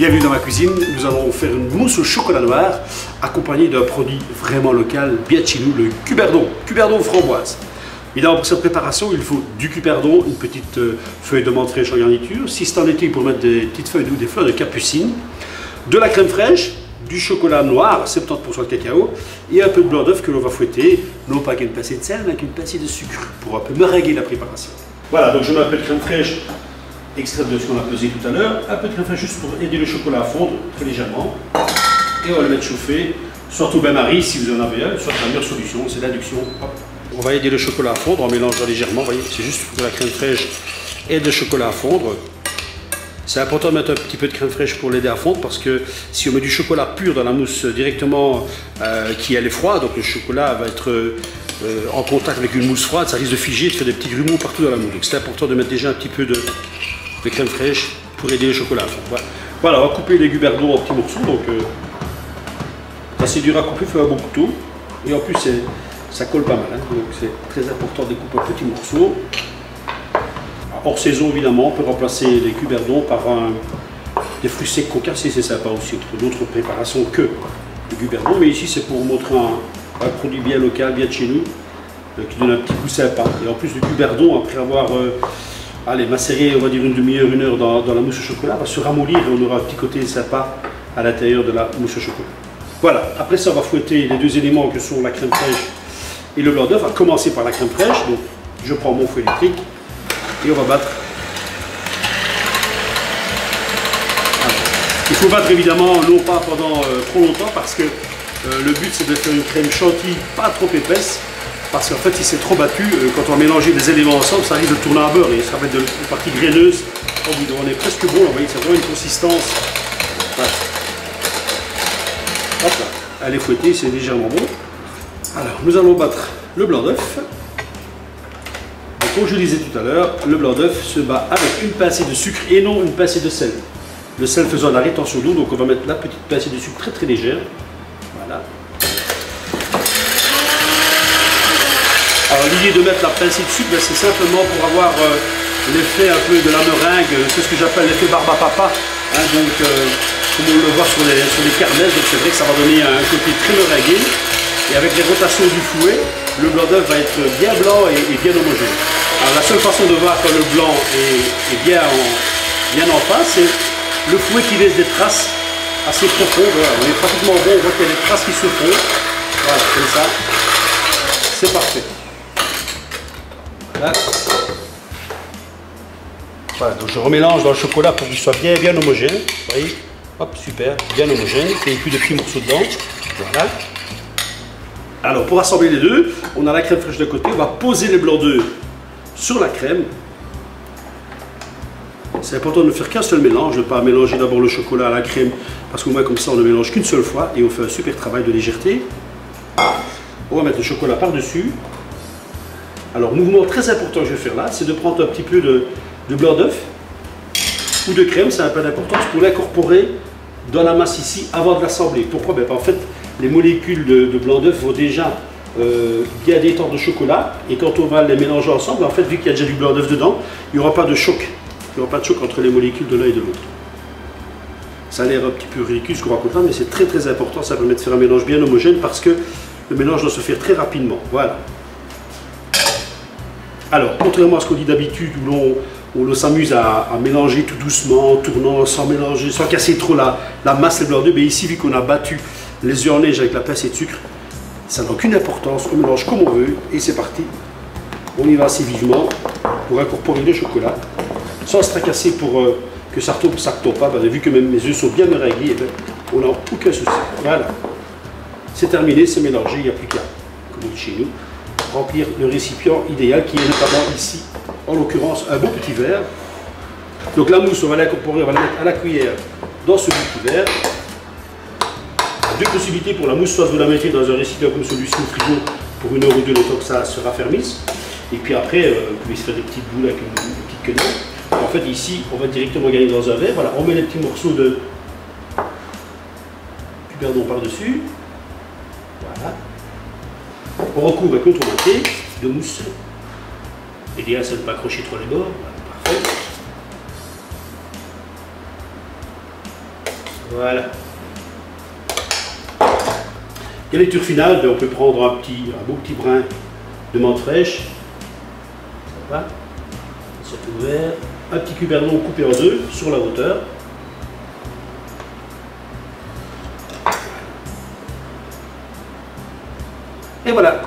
Bienvenue dans ma cuisine, nous allons faire une mousse au chocolat noir accompagnée d'un produit vraiment local, bien de chez nous, le cuperdon, cuperdon framboise. Évidemment pour cette préparation il faut du cuperdon, une petite feuille de menthe fraîche en garniture, si c'est en été pour mettre des petites feuilles ou des fleurs de capucine, de la crème fraîche, du chocolat noir, 70% de cacao, et un peu de blanc d'œuf que l'on va fouetter, non pas qu'une pincée de sel, mais avec une pincée de sucre, pour un peu meringuer la préparation. Voilà, donc je mets un peu de crème fraîche, extraite de ce qu'on a pesé tout à l'heure, un peu de crème fraîche juste pour aider le chocolat à fondre, très légèrement, et on va le mettre chauffer, soit au bain-marie si vous en avez un, soit la meilleure solution, c'est l'induction. On va aider le chocolat à fondre en mélangeant légèrement, vous voyez, c'est juste pour que la crème fraîche aide le chocolat à fondre. C'est important de mettre un petit peu de crème fraîche pour l'aider à fondre parce que si on met du chocolat pur dans la mousse directement qui elle est froide, donc le chocolat va être en contact avec une mousse froide, ça risque de figer, de faire des petits grumeaux partout dans la mousse. Donc c'est important de mettre déjà un petit peu de crème fraîche pour aider le chocolat à fondre. Voilà, on va couper les cuperdons en petits morceaux, donc c'est assez dur à couper, il faut un bon couteau. Et en plus ça colle pas mal, hein, donc c'est très important de couper en petits morceaux. Hors saison évidemment, on peut remplacer les cuperdons par des fruits secs concassés, c'est sympa aussi, d'autres préparations que le cuperdon, mais ici c'est pour montrer un produit bien local, bien de chez nous, qui donne un petit goût sympa. Et en plus le cuperdon, après avoir macéré on va dire une demi-heure, une heure dans la mousse au chocolat, va se ramollir et on aura un petit côté sympa à l'intérieur de la mousse au chocolat. Voilà, après ça on va fouetter les deux éléments que sont la crème fraîche et le blanc d'œuf. On va commencer par la crème fraîche, donc je prends mon fouet électrique. Et on va battre. Alors, il faut battre évidemment, non pas pendant trop longtemps, parce que le but c'est de faire une crème chantilly pas trop épaisse, parce qu'en fait si c'est trop battu, quand on va mélanger les éléments ensemble, ça risque de tourner à beurre et ça va être une partie graineuse. On est presque bon, vous voyez, c'est vraiment une consistance. Voilà. Hop là, elle est fouettée, c'est légèrement bon. Alors, nous allons battre le blanc d'œuf. Comme je disais tout à l'heure, le blanc d'œuf se bat avec une pincée de sucre et non une pincée de sel. Le sel faisant la rétention d'eau, donc on va mettre la petite pincée de sucre très très légère. Voilà. Alors l'idée de mettre la pincée de sucre, c'est simplement pour avoir l'effet un peu de la meringue, c'est ce que j'appelle l'effet barbe à papa. Hein, donc comme on le voit sur les carnets, donc c'est vrai que ça va donner un côté très meringué. Et avec les rotations du fouet, le blanc d'œuf va être bien blanc et bien homogène. Alors la seule façon de voir quand le blanc est bien en face, c'est le fouet qui laisse des traces assez profondes. Voilà, on est pratiquement bon, on voit qu'il y a des traces qui se font. Voilà, comme ça. C'est parfait. Voilà. Voilà, donc je remélange dans le chocolat pour qu'il soit bien homogène. Vous voyez, hop, super, bien homogène. Et puis des petits morceaux dedans. Voilà. Alors pour assembler les deux, on a la crème fraîche de côté, on va poser les blancs d'œufs sur la crème. C'est important de ne faire qu'un seul mélange, de ne pas mélanger d'abord le chocolat à la crème, parce qu'au moins comme ça on ne mélange qu'une seule fois et on fait un super travail de légèreté. On va mettre le chocolat par-dessus. Alors mouvement très important que je vais faire là, c'est de prendre un petit peu de blanc d'œuf ou de crème, c'est un peu d'importance pour l'incorporer dans la masse ici avant de l'assembler. Pourquoi? En fait, les molécules de blanc d'œuf vont déjà bien détendre le chocolat et quand on va les mélanger ensemble, en fait, vu qu'il y a déjà du blanc d'œuf dedans, il n'y aura pas de choc. Il n'y aura pas de choc entre les molécules de l'un et de l'autre. Ça a l'air un petit peu ridicule ce qu'on raconte là, mais c'est très très important. Ça permet de faire un mélange bien homogène parce que le mélange doit se faire très rapidement. Voilà. Alors, contrairement à ce qu'on dit d'habitude, où l'on s'amuse à mélanger tout doucement, en tournant, sans mélanger, sans casser trop la masse et le blanc d'œuf, mais ici, vu qu'on a battu les œufs en neige avec la pincée de sucre, ça n'a aucune importance, on mélange comme on veut et c'est parti. On y va assez vivement pour incorporer le chocolat, sans se tracasser pour que ça ne retombe pas, vu que même mes œufs sont bien meringués, on n'a aucun souci. Voilà, c'est terminé, c'est mélangé, il n'y a plus qu'à, comme on dit chez nous, remplir le récipient idéal qui est notamment ici, en l'occurrence un bon petit verre. Donc la mousse, on va l'incorporer, on va la mettre à la cuillère dans ce petit verre. Deux possibilités pour la mousse, soit vous la mettez dans un récipient comme celui-ci au frigo pour une heure ou deux, le temps que ça se raffermisse. Et puis après, vous pouvez se faire des petites boules avec une petite quenelle. En fait, ici, on va directement gagner dans un verre. Voilà, on met les petits morceaux de cuperdon par-dessus. Voilà. On recouvre avec notre moitié de mousse. L'idéal, c'est de ne pas accrocher trop les bords. Voilà, parfait. Voilà. Garniture finale, ben, on peut prendre un beau petit brin de menthe fraîche. Ça va. Sur couvert. Un petit cuberdon coupé en deux sur la hauteur. Et voilà.